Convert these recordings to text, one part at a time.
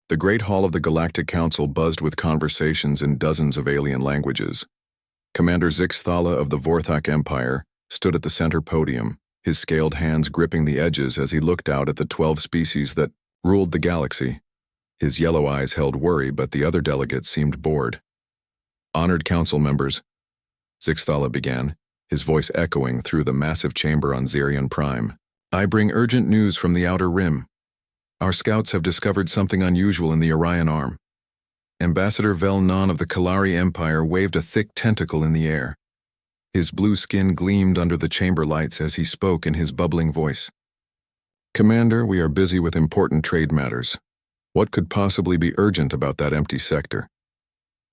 The Great Hall of the Galactic Council buzzed with conversations in dozens of alien languages. Commander Zixthala of the Vorthak Empire stood at the center podium, his scaled hands gripping the edges as he looked out at the 12 species that ruled the galaxy. His yellow eyes held worry, but the other delegates seemed bored. "Honored council members," Zixthala began, his voice echoing through the massive chamber on Zirion Prime. "I bring urgent news from the Outer Rim. Our scouts have discovered something unusual in the Orion Arm." Ambassador Vel-Non of the Kalari Empire waved a thick tentacle in the air. His blue skin gleamed under the chamber lights as he spoke in his bubbling voice. "Commander, we are busy with important trade matters. What could possibly be urgent about that empty sector?"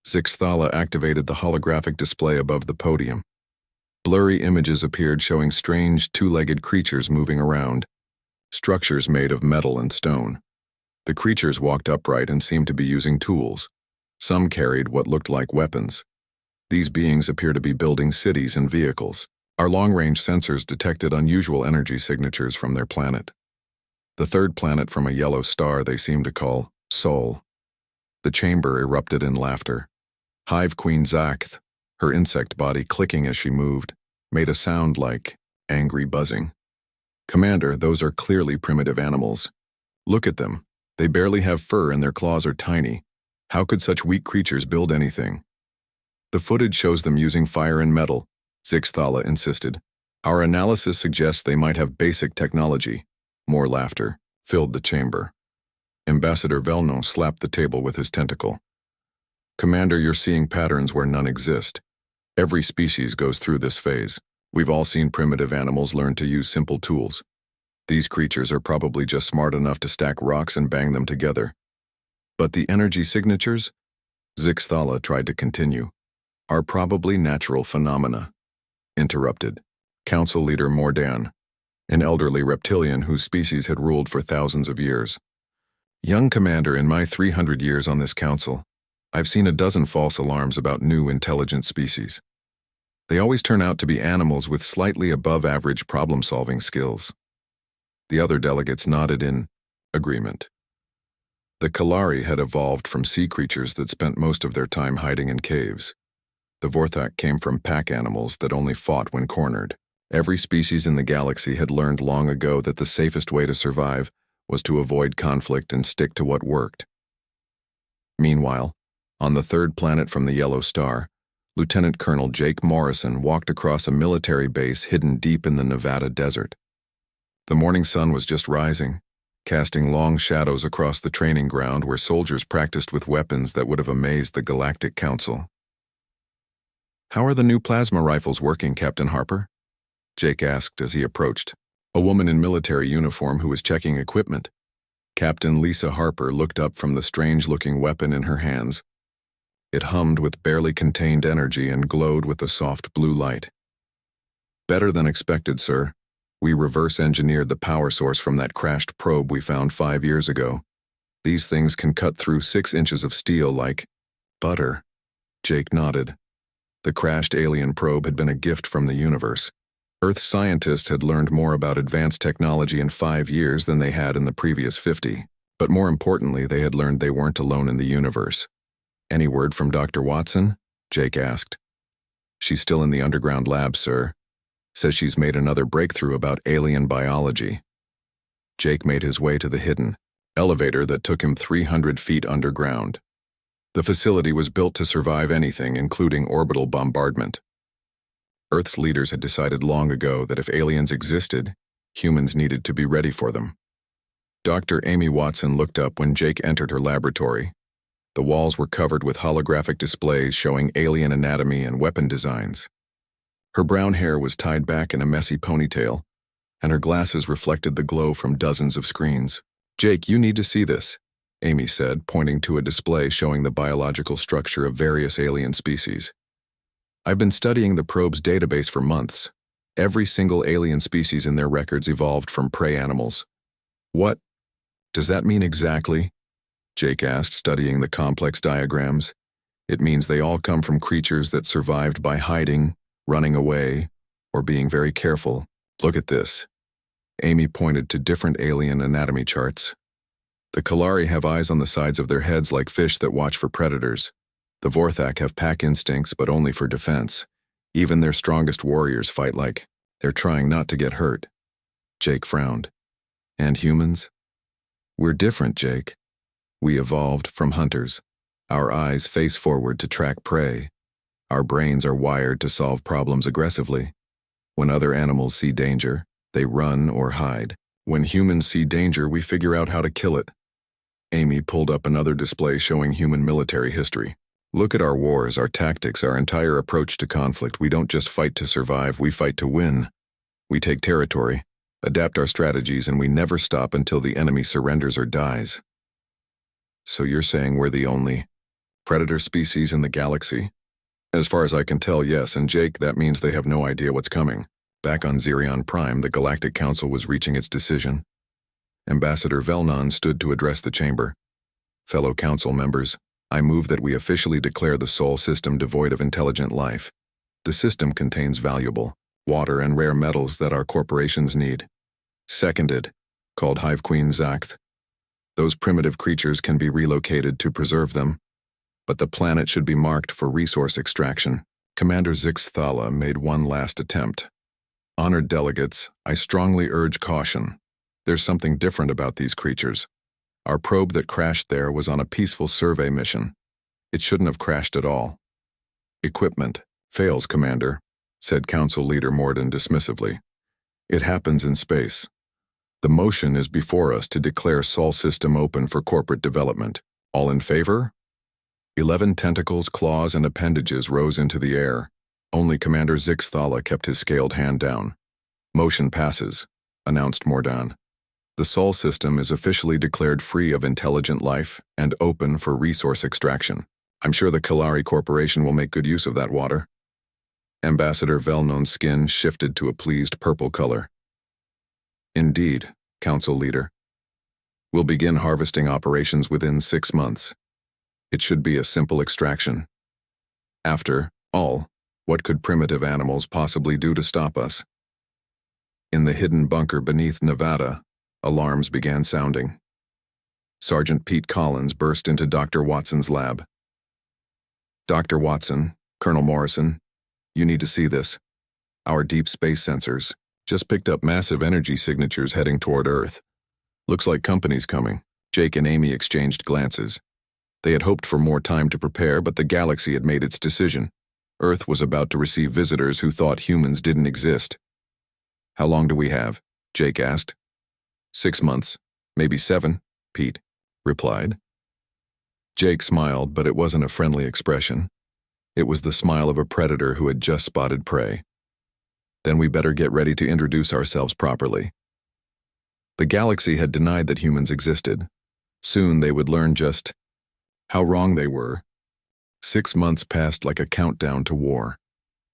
Zixthala activated the holographic display above the podium. Blurry images appeared showing strange two-legged creatures moving around, structures made of metal and stone. The creatures walked upright and seemed to be using tools. Some carried what looked like weapons. These beings appear to be building cities and vehicles. Our long-range sensors detected unusual energy signatures from their planet. The third planet from a yellow star they seemed to call Sol. The chamber erupted in laughter. Hive Queen Zaxth, her insect body clicking as she moved, made a sound like angry buzzing. "Commander, those are clearly primitive animals. Look at them. They barely have fur and their claws are tiny. How could such weak creatures build anything?" "The footage shows them using fire and metal," Zixthala insisted. "Our analysis suggests they might have basic technology." More laughter filled the chamber. Ambassador Vel-Non slapped the table with his tentacle. "Commander, you're seeing patterns where none exist. Every species goes through this phase. We've all seen primitive animals learn to use simple tools. These creatures are probably just smart enough to stack rocks and bang them together. But the energy signatures," Zixthala tried to continue, "are probably natural phenomena." Interrupted Council Leader Mordan, an elderly reptilian whose species had ruled for thousands of years. "Young Commander, in my 300 years on this council, I've seen a dozen false alarms about new intelligent species. They always turn out to be animals with slightly above-average problem-solving skills." The other delegates nodded in agreement. The Kalari had evolved from sea creatures that spent most of their time hiding in caves. The Vorthak came from pack animals that only fought when cornered. Every species in the galaxy had learned long ago that the safest way to survive was to avoid conflict and stick to what worked. Meanwhile, on the third planet from the yellow star, Lieutenant Colonel Jake Morrison walked across a military base hidden deep in the Nevada desert. The morning sun was just rising, casting long shadows across the training ground where soldiers practiced with weapons that would have amazed the Galactic Council. "How are the new plasma rifles working, Captain Harper?" Jake asked as he approached, a woman in military uniform who was checking equipment. Captain Lisa Harper looked up from the strange-looking weapon in her hands. It hummed with barely contained energy and glowed with a soft blue light. "Better than expected, sir. We reverse-engineered the power source from that crashed probe we found 5 years ago. These things can cut through 6 inches of steel like butter." Jake nodded. The crashed alien probe had been a gift from the universe. Earth scientists had learned more about advanced technology in 5 years than they had in the previous 50. But more importantly, they had learned they weren't alone in the universe. "Any word from Dr. Watson?" Jake asked. "She's still in the underground lab, sir. Says she's made another breakthrough about alien biology." Jake made his way to the hidden elevator that took him 300 feet underground. The facility was built to survive anything, including orbital bombardment. Earth's leaders had decided long ago that if aliens existed, humans needed to be ready for them. Dr. Amy Watson looked up when Jake entered her laboratory. The walls were covered with holographic displays showing alien anatomy and weapon designs. Her brown hair was tied back in a messy ponytail, and her glasses reflected the glow from dozens of screens. "Jake, you need to see this," Amy said, pointing to a display showing the biological structure of various alien species. "I've been studying the probe's database for months. Every single alien species in their records evolved from prey animals." "What does that mean exactly?" Jake asked, studying the complex diagrams. "It means they all come from creatures that survived by hiding, running away, or being very careful. Look at this." Amy pointed to different alien anatomy charts. The Kalari have eyes on the sides of their heads like fish that watch for predators. The Vorthak have pack instincts, but only for defense. Even their strongest warriors fight like they're trying not to get hurt. Jake frowned. And humans? We're different, Jake. We evolved from hunters. Our eyes face forward to track prey. Our brains are wired to solve problems aggressively. When other animals see danger, they run or hide. When humans see danger, we figure out how to kill it. Amy pulled up another display showing human military history. Look at our wars, our tactics, our entire approach to conflict. We don't just fight to survive, we fight to win. We take territory, adapt our strategies, and we never stop until the enemy surrenders or dies. So you're saying we're the only predator species in the galaxy? As far as I can tell, yes, and Jake, that means they have no idea what's coming. Back on Xerion Prime, the Galactic Council was reaching its decision. Ambassador Velnon stood to address the chamber. Fellow council members, I move that we officially declare the Sol system devoid of intelligent life. The system contains valuable water and rare metals that our corporations need. Seconded, called Hive Queen Zaxth. Those primitive creatures can be relocated to preserve them, but the planet should be marked for resource extraction. Commander Zixthala made one last attempt. Honored delegates, I strongly urge caution. There's something different about these creatures. Our probe that crashed there was on a peaceful survey mission. It shouldn't have crashed at all. Equipment fails, Commander, said Council Leader Morden dismissively. It happens in space. The motion is before us to declare Sol system open for corporate development. All in favor? 11 tentacles, claws, and appendages rose into the air. Only Commander Zixthala kept his scaled hand down. Motion passes, announced Mordan. The Sol system is officially declared free of intelligent life and open for resource extraction. I'm sure the Kalari Corporation will make good use of that water. Ambassador Velnon's skin shifted to a pleased purple color. Indeed, Council Leader. We'll begin harvesting operations within 6 months. It should be a simple extraction. After all, what could primitive animals possibly do to stop us? In the hidden bunker beneath Nevada, alarms began sounding. Sergeant Pete Collins burst into Dr. Watson's lab. Dr. Watson, Colonel Morrison, you need to see this. Our deep space sensors just picked up massive energy signatures heading toward Earth. Looks like company's coming. Jake and Amy exchanged glances. They had hoped for more time to prepare, but the galaxy had made its decision. Earth was about to receive visitors who thought humans didn't exist. How long do we have? Jake asked. 6 months, maybe 7, Pete replied. Jake smiled, but it wasn't a friendly expression. It was the smile of a predator who had just spotted prey. Then we better get ready to introduce ourselves properly. The galaxy had denied that humans existed. Soon they would learn just how wrong they were. 6 months passed like a countdown to war.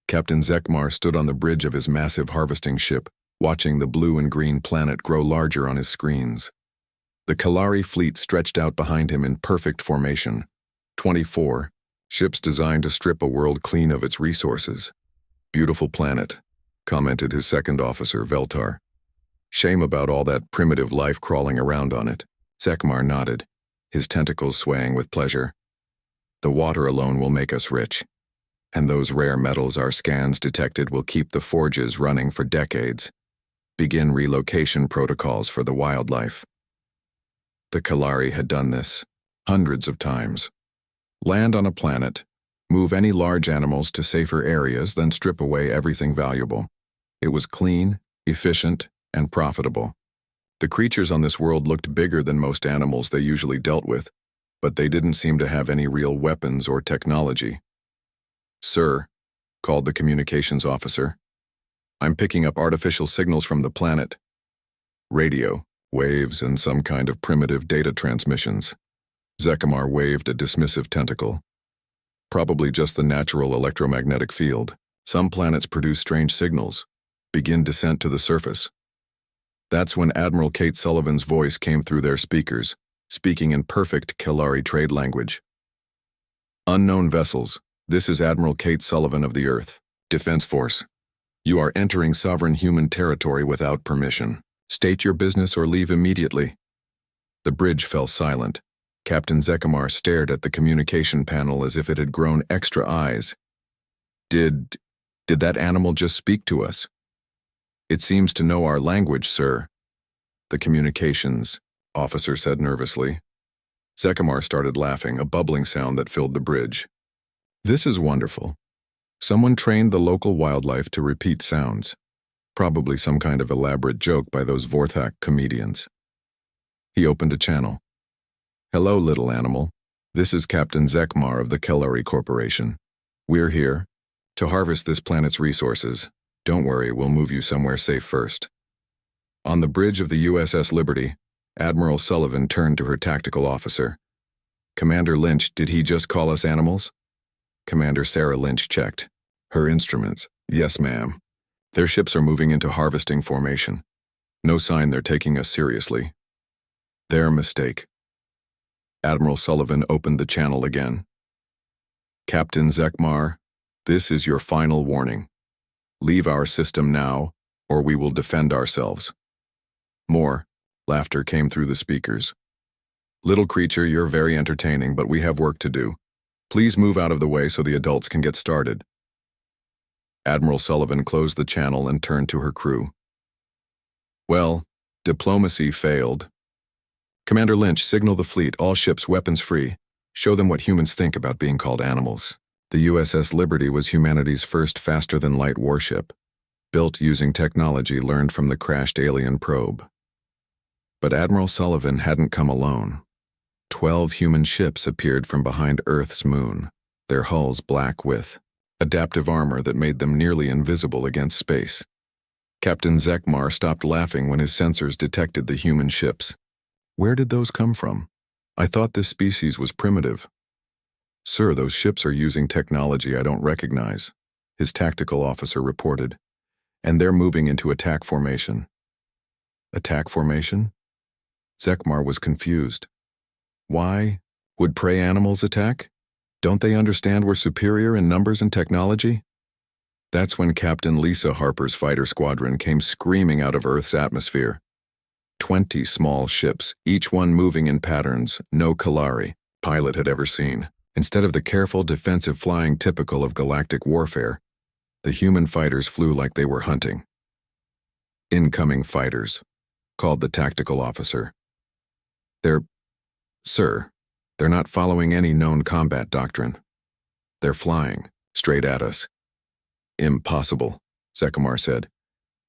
Captain Zekmar stood on the bridge of his massive harvesting ship, watching the blue and green planet grow larger on his screens. The Kalari fleet stretched out behind him in perfect formation. 24 ships designed to strip a world clean of its resources. Beautiful planet, commented his second officer, Veltar. Shame about all that primitive life crawling around on it. Zekmar nodded, his tentacles swaying with pleasure. The water alone will make us rich. And those rare metals our scans detected will keep the forges running for decades. Begin relocation protocols for the wildlife. The Kalari had done this hundreds of times. Land on a planet, move any large animals to safer areas, then strip away everything valuable. It was clean, efficient, and profitable. The creatures on this world looked bigger than most animals they usually dealt with, but they didn't seem to have any real weapons or technology. Sir, called the communications officer. I'm picking up artificial signals from the planet. Radio, waves, and some kind of primitive data transmissions. Zekmar waved a dismissive tentacle. Probably just the natural electromagnetic field. Some planets produce strange signals. Begin descent to the surface. That's when Admiral Kate Sullivan's voice came through their speakers, speaking in perfect Kalari trade language. Unknown vessels, this is Admiral Kate Sullivan of the Earth Defense Force. You are entering sovereign human territory without permission. State your business or leave immediately. The bridge fell silent. Captain Zekimar stared at the communication panel as if it had grown extra eyes. Did that animal just speak to us? It seems to know our language, sir, the communications officer said nervously. Zekimar started laughing, a bubbling sound that filled the bridge. This is wonderful. Someone trained the local wildlife to repeat sounds. Probably some kind of elaborate joke by those Vorthak comedians. He opened a channel. Hello, little animal. This is Captain Zekimar of the Kellari Corporation. We're here to harvest this planet's resources. Don't worry, we'll move you somewhere safe first. On the bridge of the USS Liberty, Admiral Sullivan turned to her tactical officer. Commander Lynch, did he just call us animals? Commander Sarah Lynch checked. Her instruments. Yes, ma'am. Their ships are moving into harvesting formation. No sign they're taking us seriously. Their mistake. Admiral Sullivan opened the channel again. Captain Zekimar, this is your final warning. Leave our system now, or we will defend ourselves. More laughter came through the speakers. Little creature, you're very entertaining, but we have work to do. Please move out of the way so the adults can get started. Admiral Sullivan closed the channel and turned to her crew. Well, diplomacy failed. Commander Lynch, signal the fleet, all ships weapons free. Show them what humans think about being called animals. The USS Liberty was humanity's first faster-than-light warship, built using technology learned from the crashed alien probe. But Admiral Sullivan hadn't come alone. 12 human ships appeared from behind Earth's moon, their hulls black with adaptive armor that made them nearly invisible against space. Captain Zekimar stopped laughing when his sensors detected the human ships. Where did those come from? I thought this species was primitive. Sir, those ships are using technology I don't recognize, his tactical officer reported, and they're moving into attack formation. Attack formation? Zekimar was confused. Why would prey animals attack? Don't they understand we're superior in numbers and technology? That's when Captain Lisa Harper's fighter squadron came screaming out of Earth's atmosphere. 20 small ships, each one moving in patterns no Kellari pilot had ever seen. Instead of the careful defensive flying typical of galactic warfare, the human fighters flew like they were hunting. Incoming fighters, called the tactical officer. Sir, they're not following any known combat doctrine. They're flying, straight at us. Impossible, Zekimar said.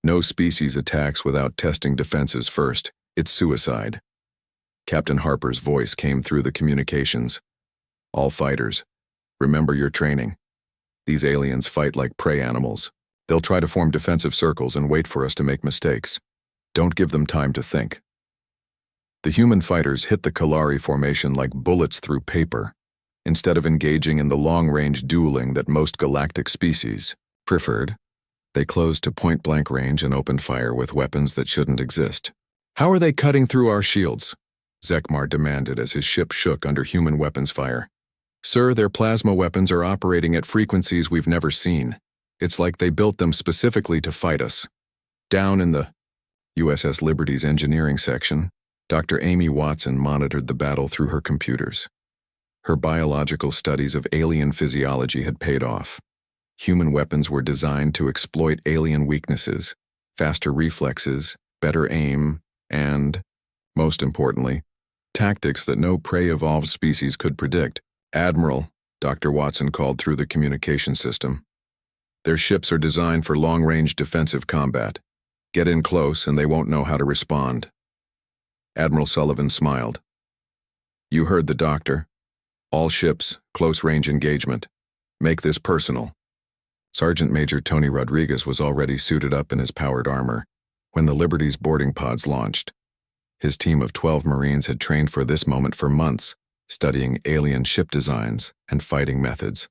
No species attacks without testing defenses first. It's suicide. Captain Harper's voice came through the communications. All fighters, remember your training. These aliens fight like prey animals. They'll try to form defensive circles and wait for us to make mistakes. Don't give them time to think. The human fighters hit the Kellari formation like bullets through paper, instead of engaging in the long-range dueling that most galactic species preferred. They closed to point-blank range and opened fire with weapons that shouldn't exist. How are they cutting through our shields? Zekimar demanded as his ship shook under human weapons fire. Sir, their plasma weapons are operating at frequencies we've never seen. It's like they built them specifically to fight us. Down in the USS Liberty's engineering section, Dr. Amy Watson monitored the battle through her computers. Her biological studies of alien physiology had paid off. Human weapons were designed to exploit alien weaknesses, faster reflexes, better aim, and, most importantly, tactics that no prey-evolved species could predict. Admiral, Dr. Watson called through the communication system. Their ships are designed for long-range defensive combat. Get in close and they won't know how to respond. Admiral Sullivan smiled. You heard the doctor. All ships, close-range engagement. Make this personal. Sergeant Major Tony Rodriguez was already suited up in his powered armor when the Liberty's boarding pods launched. His team of 12 Marines had trained for this moment for months, studying alien ship designs and fighting methods.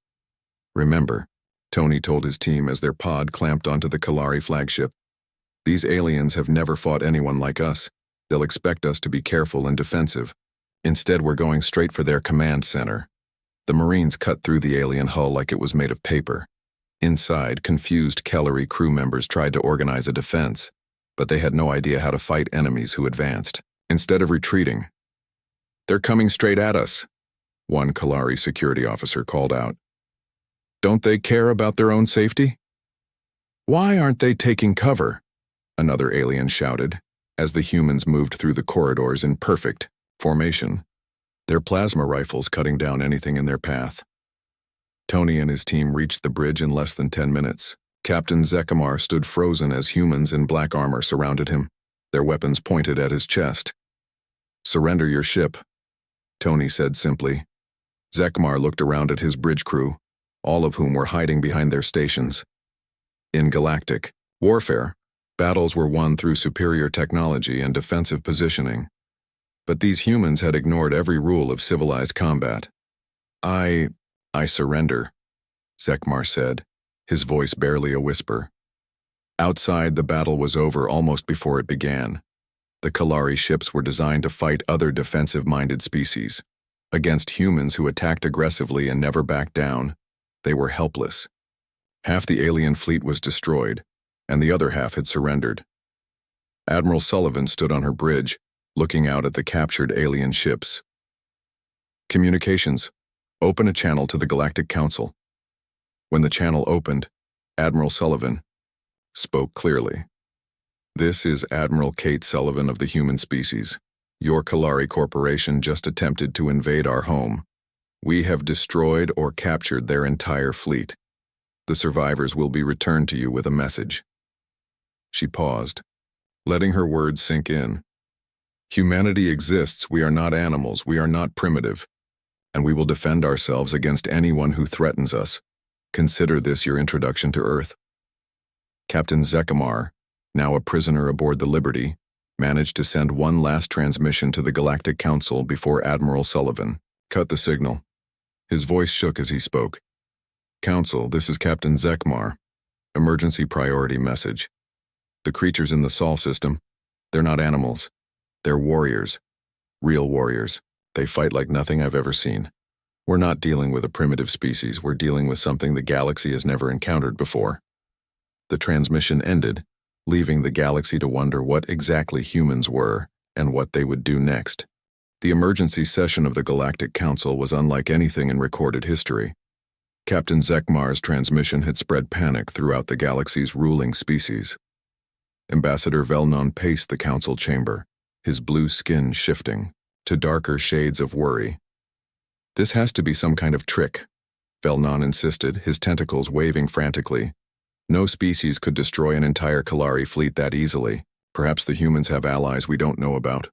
Remember, Tony told his team as their pod clamped onto the Kellari flagship, these aliens have never fought anyone like us. They'll expect us to be careful and defensive. Instead, we're going straight for their command center. The Marines cut through the alien hull like it was made of paper. Inside, confused Kellari crew members tried to organize a defense, but they had no idea how to fight enemies who advanced. Instead of retreating, They're coming straight at us, one Kalari security officer called out. Don't they care about their own safety? Why aren't they taking cover? Another alien shouted, as the humans moved through the corridors in perfect formation, their plasma rifles cutting down anything in their path. Tony and his team reached the bridge in less than 10 minutes. Captain Zekimar stood frozen as humans in black armor surrounded him, their weapons pointed at his chest. Surrender your ship, Tony said simply. Zekimar looked around at his bridge crew, all of whom were hiding behind their stations. In galactic warfare, battles were won through superior technology and defensive positioning. But these humans had ignored every rule of civilized combat. I surrender, Zekimar said, his voice barely a whisper. Outside, the battle was over almost before it began. The Kalari ships were designed to fight other defensive-minded species. Against humans who attacked aggressively and never backed down, they were helpless. Half the alien fleet was destroyed, and the other half had surrendered. Admiral Sullivan stood on her bridge, looking out at the captured alien ships. Communications. Open a channel to the Galactic Council. When the channel opened, Admiral Sullivan spoke clearly. This is Admiral Kate Sullivan of the human species. Your Kalari Corporation just attempted to invade our home. We have destroyed or captured their entire fleet. The survivors will be returned to you with a message. She paused, letting her words sink in. Humanity exists. We are not animals. We are not primitive. And we will defend ourselves against anyone who threatens us. Consider this your introduction to Earth. Captain Zekimar, now a prisoner aboard the Liberty, managed to send one last transmission to the Galactic Council before Admiral Sullivan cut the signal. His voice shook as he spoke. Council, this is Captain Zekimar. Emergency priority message. The creatures in the Sol system, they're not animals. They're warriors. Real warriors. They fight like nothing I've ever seen. We're not dealing with a primitive species. We're dealing with something the galaxy has never encountered before. The transmission ended, leaving the galaxy to wonder what exactly humans were and what they would do next. The emergency session of the Galactic Council was unlike anything in recorded history. Captain Zekimar's transmission had spread panic throughout the galaxy's ruling species. Ambassador Velnon paced the council chamber, his blue skin shifting to darker shades of worry. This has to be some kind of trick, Velnon insisted, his tentacles waving frantically. No species could destroy an entire Kalari fleet that easily. Perhaps the humans have allies we don't know about.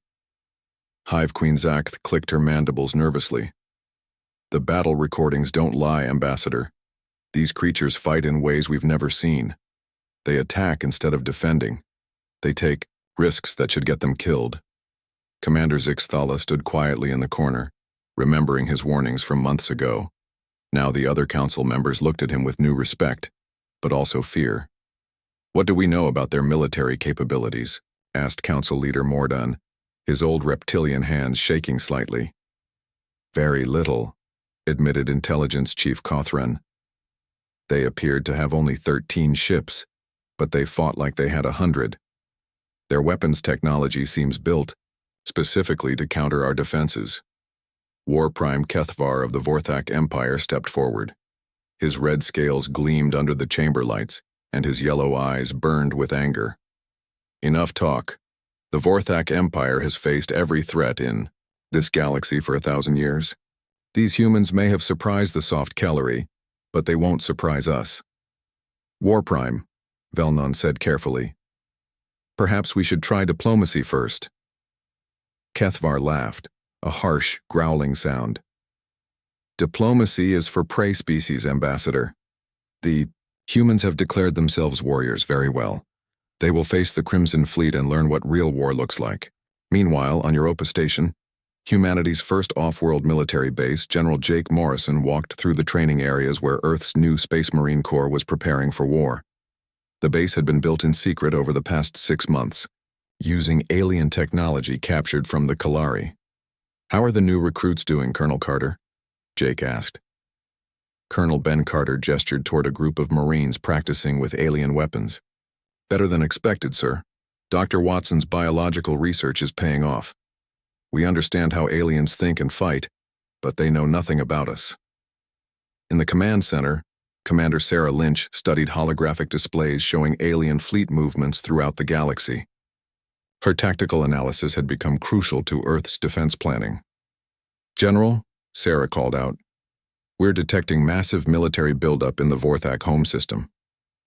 Hive Queen Zakth clicked her mandibles nervously. The battle recordings don't lie, Ambassador. These creatures fight in ways we've never seen. They attack instead of defending. They take risks that should get them killed. Commander Zixthala stood quietly in the corner, remembering his warnings from months ago. Now the other council members looked at him with new respect, but also fear. What do we know about their military capabilities? Asked Council Leader Mordan, his old reptilian hands shaking slightly. Very little, admitted Intelligence Chief Kothran. They appeared to have only 13 ships, but they fought like they had 100. Their weapons technology seems built specifically to counter our defenses. War Prime Kethvar of the Vorthak Empire stepped forward. His red scales gleamed under the chamber lights, and his yellow eyes burned with anger. Enough talk. The Vorthak Empire has faced every threat in this galaxy for 1,000 years. These humans may have surprised the soft Kalari, but they won't surprise us. War Prime, Velnon said carefully. Perhaps we should try diplomacy first. Kethvar laughed, a harsh, growling sound. Diplomacy is for prey species, Ambassador. The humans have declared themselves warriors very well. They will face the Crimson Fleet and learn what real war looks like. Meanwhile, on Europa Station, humanity's first off-world military base, General Jake Morrison walked through the training areas where Earth's new Space Marine Corps was preparing for war. The base had been built in secret over the past 6 months, using alien technology captured from the Kalari. How are the new recruits doing, Colonel Carter? Jake asked. Colonel Ben Carter gestured toward a group of Marines practicing with alien weapons. Better than expected, sir. Dr. Watson's biological research is paying off. We understand how aliens think and fight, but they know nothing about us. In the command center, Commander Sarah Lynch studied holographic displays showing alien fleet movements throughout the galaxy. Her tactical analysis had become crucial to Earth's defense planning. "General," Sarah called out, "we're detecting massive military buildup in the Vorthak home system.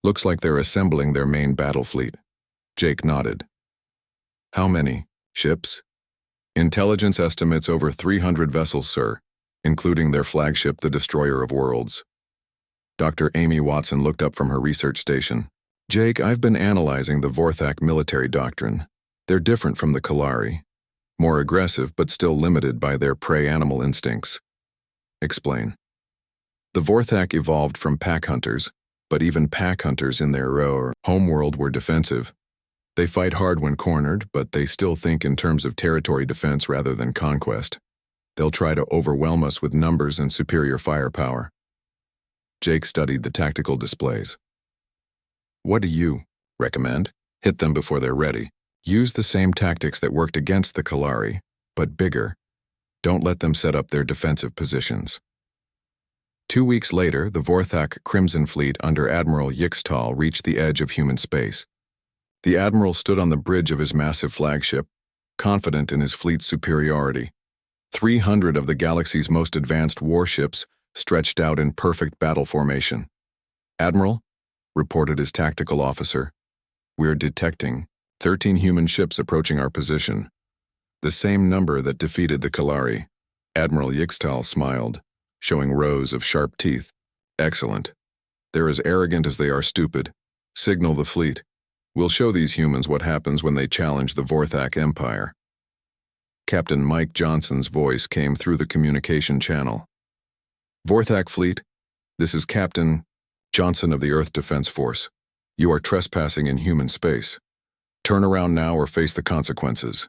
Looks like they're assembling their main battle fleet." Jake nodded. "How many ships?" "Intelligence estimates over 300 vessels, sir, including their flagship, the Destroyer of Worlds." Dr. Amy Watson looked up from her research station. "Jake, I've been analyzing the Vorthak military doctrine. They're different from the Kalari. More aggressive, but still limited by their prey animal instincts." "Explain." "The Vorthak evolved from pack hunters, but even pack hunters in their homeworld were defensive. They fight hard when cornered, but they still think in terms of territory defense rather than conquest. They'll try to overwhelm us with numbers and superior firepower." Jake studied the tactical displays. "What do you recommend?" "Hit them before they're ready. Use the same tactics that worked against the Kalari, but bigger. Don't let them set up their defensive positions." 2 weeks later, the Vorthak Crimson Fleet under Admiral Yixtal reached the edge of human space. The Admiral stood on the bridge of his massive flagship, confident in his fleet's superiority. 300 of the galaxy's most advanced warships stretched out in perfect battle formation. "Admiral," reported his tactical officer, "we're detecting 13 human ships approaching our position. The same number that defeated the Kalari." Admiral Yixtal smiled, showing rows of sharp teeth. "Excellent. They're as arrogant as they are stupid. Signal the fleet. We'll show these humans what happens when they challenge the Vorthak Empire." Captain Mike Johnson's voice came through the communication channel. "Vorthak Fleet, this is Captain Johnson of the Earth Defense Force. You are trespassing in human space. Turn around now or face the consequences."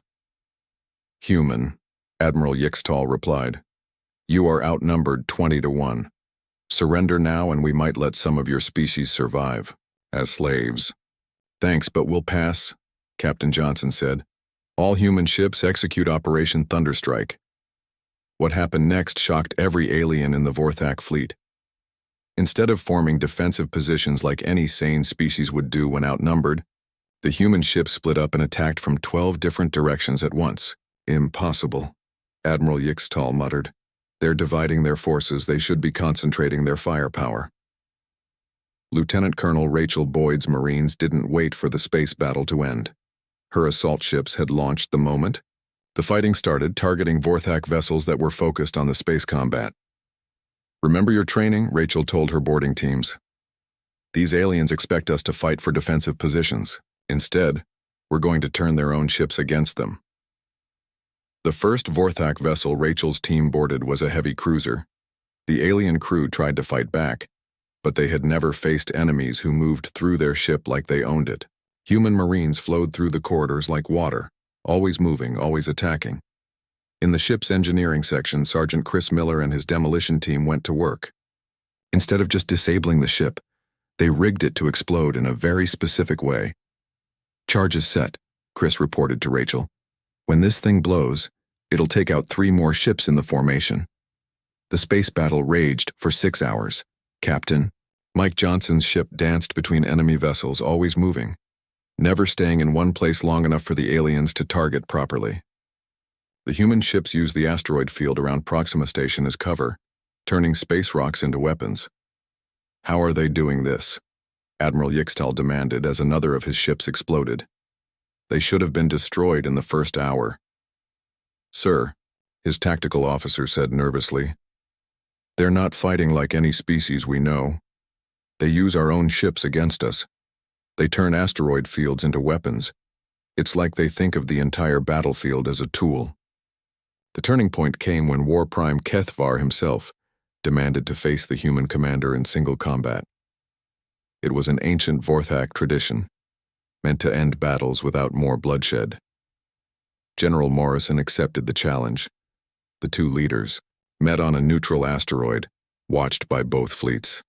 "Human," Admiral Yixtal replied. "You are outnumbered 20-1. Surrender now and we might let some of your species survive as slaves." "Thanks, but we'll pass," Captain Johnson said. "All human ships execute Operation Thunderstrike." What happened next shocked every alien in the Vorthak fleet. Instead of forming defensive positions like any sane species would do when outnumbered, the human ships split up and attacked from 12 different directions at once. "Impossible," Admiral Yixtal muttered. "They're dividing their forces. They should be concentrating their firepower." Lieutenant Colonel Rachel Boyd's Marines didn't wait for the space battle to end. Her assault ships had launched the moment the fighting started, targeting Vorthak vessels that were focused on the space combat. "Remember your training," Rachel told her boarding teams. "These aliens expect us to fight for defensive positions. Instead, we're going to turn their own ships against them." The first Vorthak vessel Rachel's team boarded was a heavy cruiser. The alien crew tried to fight back, but they had never faced enemies who moved through their ship like they owned it. Human Marines flowed through the corridors like water, always moving, always attacking. In the ship's engineering section, Sergeant Chris Miller and his demolition team went to work. Instead of just disabling the ship, they rigged it to explode in a very specific way. "Charge is set," Chris reported to Rachel. "When this thing blows, it'll take out 3 more ships in the formation." The space battle raged for 6 hours. Captain Mike Johnson's ship danced between enemy vessels, always moving, never staying in one place long enough for the aliens to target properly. The human ships used the asteroid field around Proxima Station as cover, turning space rocks into weapons. "How are they doing this?" Admiral Yixtal demanded as another of his ships exploded. "They should have been destroyed in the first hour." "Sir," his tactical officer said nervously, "they're not fighting like any species we know. They use our own ships against us. They turn asteroid fields into weapons. It's like they think of the entire battlefield as a tool." The turning point came when War Prime Kethvar himself demanded to face the human commander in single combat. It was an ancient Vorthak tradition, meant to end battles without more bloodshed. General Morrison accepted the challenge. The two leaders met on a neutral asteroid, watched by both fleets.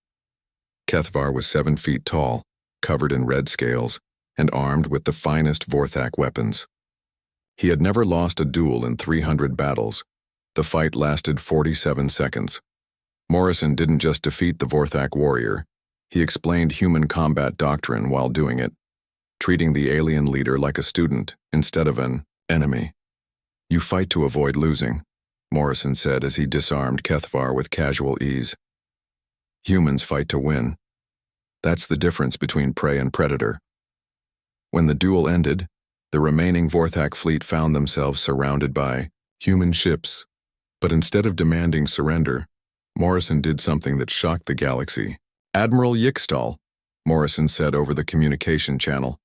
Kethvar was 7 feet tall, covered in red scales, and armed with the finest Vorthak weapons. He had never lost a duel in 300 battles. The fight lasted 47 seconds. Morrison didn't just defeat the Vorthak warrior, he explained human combat doctrine while doing it, treating the alien leader like a student instead of an enemy. You fight to avoid losing, Morrison said as he disarmed Kethvar with casual ease. Humans fight to win. That's the difference between prey and predator. When the duel ended, the remaining Vorthak fleet found themselves surrounded by human ships. But instead of demanding surrender, Morrison did something that shocked the galaxy. Admiral Yixtal, Morrison said over the communication channel,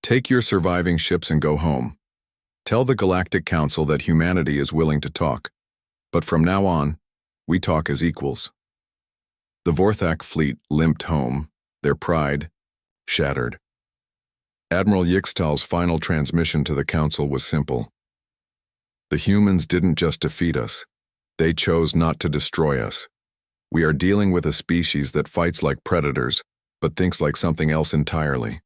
take your surviving ships and go home. Tell the Galactic Council that humanity is willing to talk, but from now on, we talk as equals. The Vorthak fleet limped home, their pride shattered. Admiral Yixtal's final transmission to the Council was simple. The humans didn't just defeat us, they chose not to destroy us. We are dealing with a species that fights like predators, but thinks like something else entirely.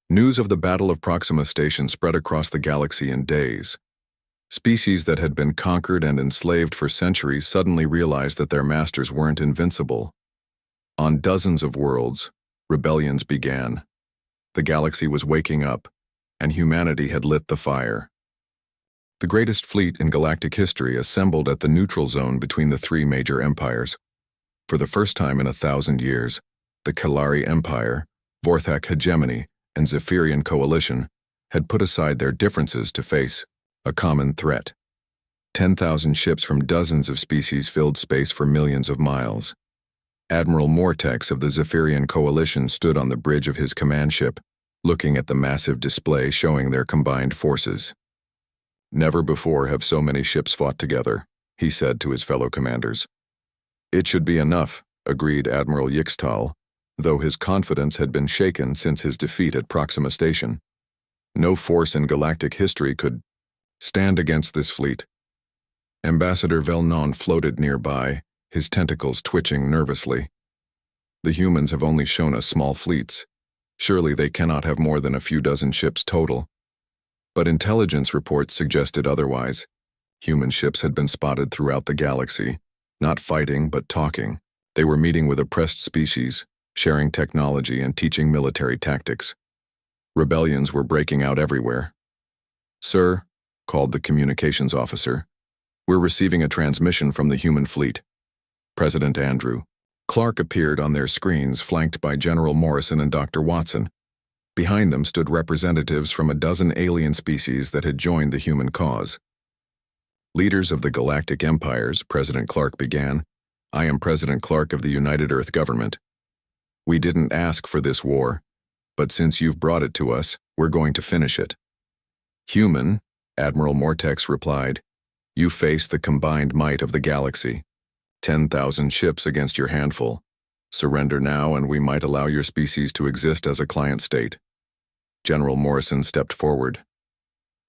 News of the Battle of Proxima Station spread across the galaxy in days. Species that had been conquered and enslaved for centuries suddenly realized that their masters weren't invincible. On dozens of worlds, rebellions began. The galaxy was waking up, and humanity had lit the fire. The greatest fleet in galactic history assembled at the neutral zone between the three major empires. For the first time in 1,000 years, the Kalari Empire, Vorthak Hegemony, and Zephyrian Coalition had put aside their differences to face a common threat. 10,000 ships from dozens of species filled space for millions of miles. Admiral Mortex of the Zephyrian Coalition stood on the bridge of his command ship, looking at the massive display showing their combined forces. Never before have so many ships fought together, he said to his fellow commanders. It should be enough, agreed Admiral Yixtal, though his confidence had been shaken since his defeat at Proxima Station. No force in galactic history could stand against this fleet. Ambassador Velnon floated nearby, his tentacles twitching nervously. The humans have only shown us small fleets. Surely they cannot have more than a few dozen ships total. But intelligence reports suggested otherwise. Human ships had been spotted throughout the galaxy, not fighting but talking. They were meeting with oppressed species, sharing technology and teaching military tactics. Rebellions were breaking out everywhere. Sir, called the communications officer, we're receiving a transmission from the human fleet. President Andrew. Clark appeared on their screens, flanked by General Morrison and Dr. Watson. Behind them stood representatives from a dozen alien species that had joined the human cause. Leaders of the galactic empires, President Clark began, I am President Clark of the United Earth Government. We didn't ask for this war, but since you've brought it to us, we're going to finish it. Human, Admiral Mortex replied, you face the combined might of the galaxy. 10,000 ships against your handful. Surrender now and we might allow your species to exist as a client state. General Morrison stepped forward.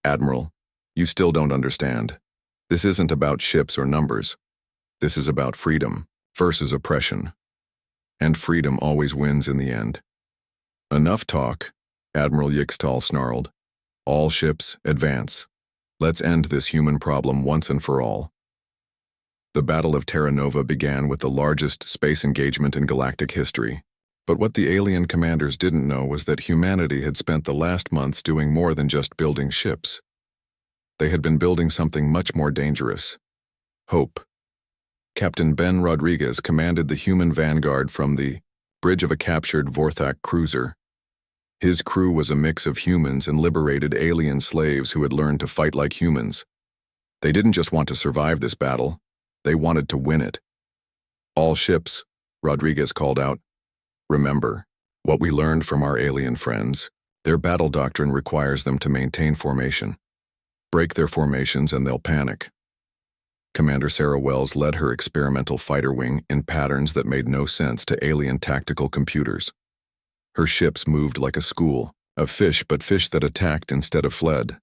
Admiral, you still don't understand. This isn't about ships or numbers. This is about freedom versus oppression. And freedom always wins in the end. Enough talk, Admiral Yixtal snarled. All ships, advance. Let's end this human problem once and for all. The Battle of Terra Nova began with the largest space engagement in galactic history. But what the alien commanders didn't know was that humanity had spent the last months doing more than just building ships. They had been building something much more dangerous. Hope. Captain Ben Rodriguez commanded the human vanguard from the bridge of a captured Vorthak cruiser. His crew was a mix of humans and liberated alien slaves who had learned to fight like humans. They didn't just want to survive this battle, they wanted to win it. All ships, Rodriguez called out. Remember, what we learned from our alien friends, their battle doctrine requires them to maintain formation. Break their formations and they'll panic. Commander Sarah Wells led her experimental fighter wing in patterns that made no sense to alien tactical computers. Her ships moved like a school of fish, but fish that attacked instead of fled.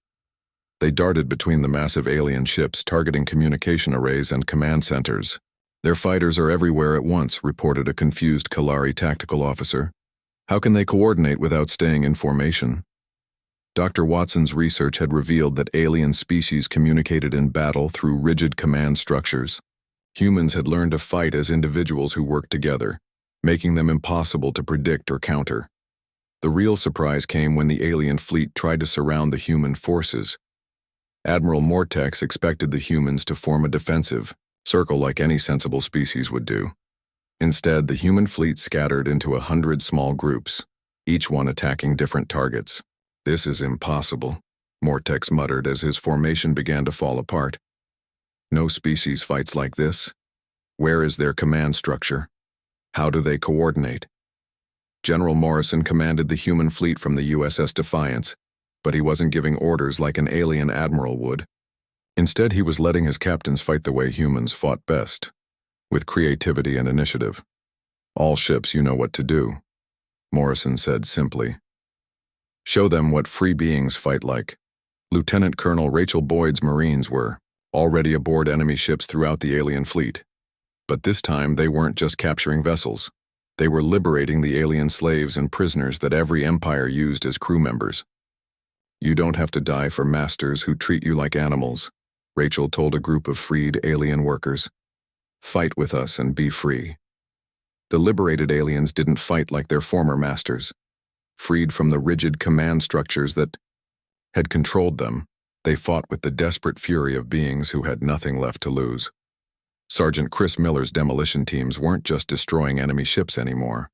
They darted between the massive alien ships, targeting communication arrays and command centers. Their fighters are everywhere at once, reported a confused Kalari tactical officer. How can they coordinate without staying in formation? Dr. Watson's research had revealed that alien species communicated in battle through rigid command structures. Humans had learned to fight as individuals who worked together, making them impossible to predict or counter. The real surprise came when the alien fleet tried to surround the human forces. Admiral Mortex expected the humans to form a defensive circle like any sensible species would do. Instead, the human fleet scattered into 100 small groups, each one attacking different targets. "This is impossible," Mortex muttered as his formation began to fall apart. "No species fights like this. Where is their command structure? How do they coordinate?" General Morrison commanded the human fleet from the USS Defiance, but he wasn't giving orders like an alien admiral would. Instead, he was letting his captains fight the way humans fought best, with creativity and initiative. "All ships, you know what to do," Morrison said simply. "Show them what free beings fight like." Lieutenant Colonel Rachel Boyd's Marines were already aboard enemy ships throughout the alien fleet. But this time, they weren't just capturing vessels. They were liberating the alien slaves and prisoners that every empire used as crew members. "You don't have to die for masters who treat you like animals," Rachel told a group of freed alien workers. "Fight with us and be free." The liberated aliens didn't fight like their former masters. Freed from the rigid command structures that had controlled them, they fought with the desperate fury of beings who had nothing left to lose. Sergeant Chris Miller's demolition teams weren't just destroying enemy ships anymore.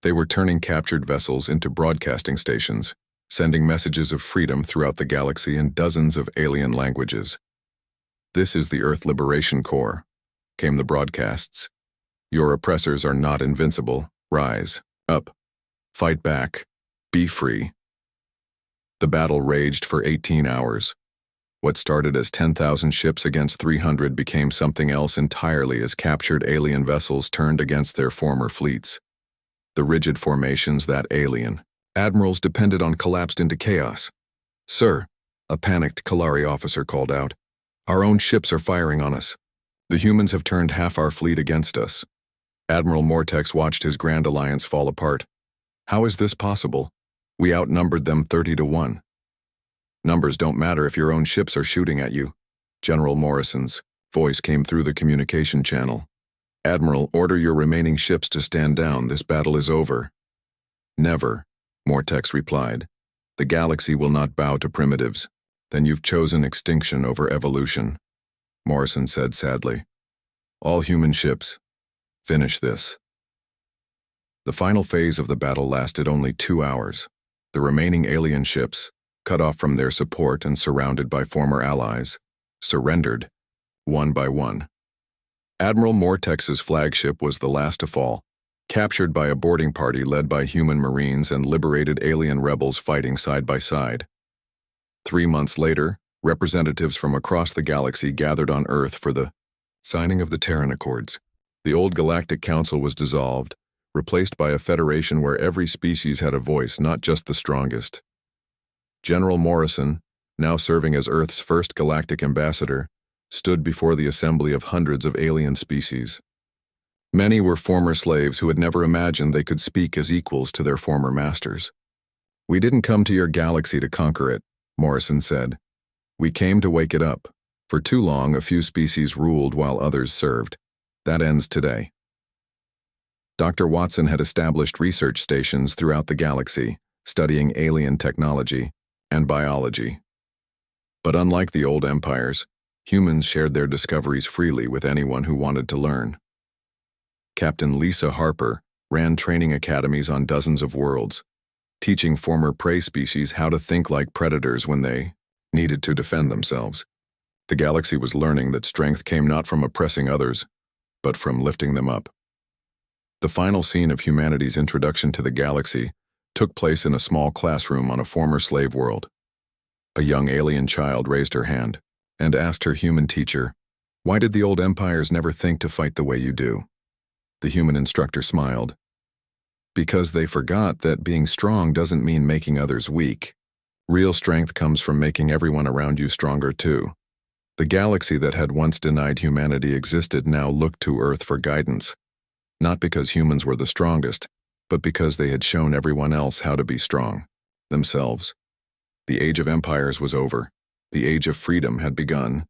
They were turning captured vessels into broadcasting stations, sending messages of freedom throughout the galaxy in dozens of alien languages. "This is the Earth Liberation Corps," came the broadcasts. "Your oppressors are not invincible. Rise up. Fight back. Be free." The battle raged for 18 hours. What started as 10,000 ships against 300 became something else entirely as captured alien vessels turned against their former fleets. The rigid formations that alien admirals depended on collapsed into chaos. "Sir," a panicked Kalari officer called out, "our own ships are firing on us. The humans have turned half our fleet against us." Admiral Mortex watched his Grand Alliance fall apart. "How is this possible? We outnumbered them 30 to 1. "Numbers don't matter if your own ships are shooting at you." General Morrison's voice came through the communication channel. "Admiral, order your remaining ships to stand down. This battle is over." "Never," Mortex replied. "The galaxy will not bow to primitives." "Then you've chosen extinction over evolution," Morrison said sadly. "All human ships, finish this." The final phase of the battle lasted only 2 hours. The remaining alien ships, cut off from their support and surrounded by former allies, surrendered, one by one. Admiral Mortex's flagship was the last to fall, captured by a boarding party led by human Marines and liberated alien rebels fighting side by side. 3 months later, representatives from across the galaxy gathered on Earth for the signing of the Terran Accords. The old Galactic Council was dissolved, replaced by a federation where every species had a voice, not just the strongest. General Morrison, now serving as Earth's first galactic ambassador, stood before the assembly of hundreds of alien species. Many were former slaves who had never imagined they could speak as equals to their former masters. "We didn't come to your galaxy to conquer it," Morrison said. "We came to wake it up. For too long, a few species ruled while others served. That ends today." Dr. Watson had established research stations throughout the galaxy, studying alien technology and biology. But unlike the old empires, humans shared their discoveries freely with anyone who wanted to learn. Captain Lisa Harper ran training academies on dozens of worlds, teaching former prey species how to think like predators when they needed to defend themselves. The galaxy was learning that strength came not from oppressing others, but from lifting them up. The final scene of humanity's introduction to the galaxy took place in a small classroom on a former slave world. A young alien child raised her hand and asked her human teacher, "Why did the old empires never think to fight the way you do?" The human instructor smiled. "Because they forgot that being strong doesn't mean making others weak. Real strength comes from making everyone around you stronger too." The galaxy that had once denied humanity existed now looked to Earth for guidance, not because humans were the strongest, but because they had shown everyone else how to be strong themselves. The age of empires was over. The age of freedom had begun.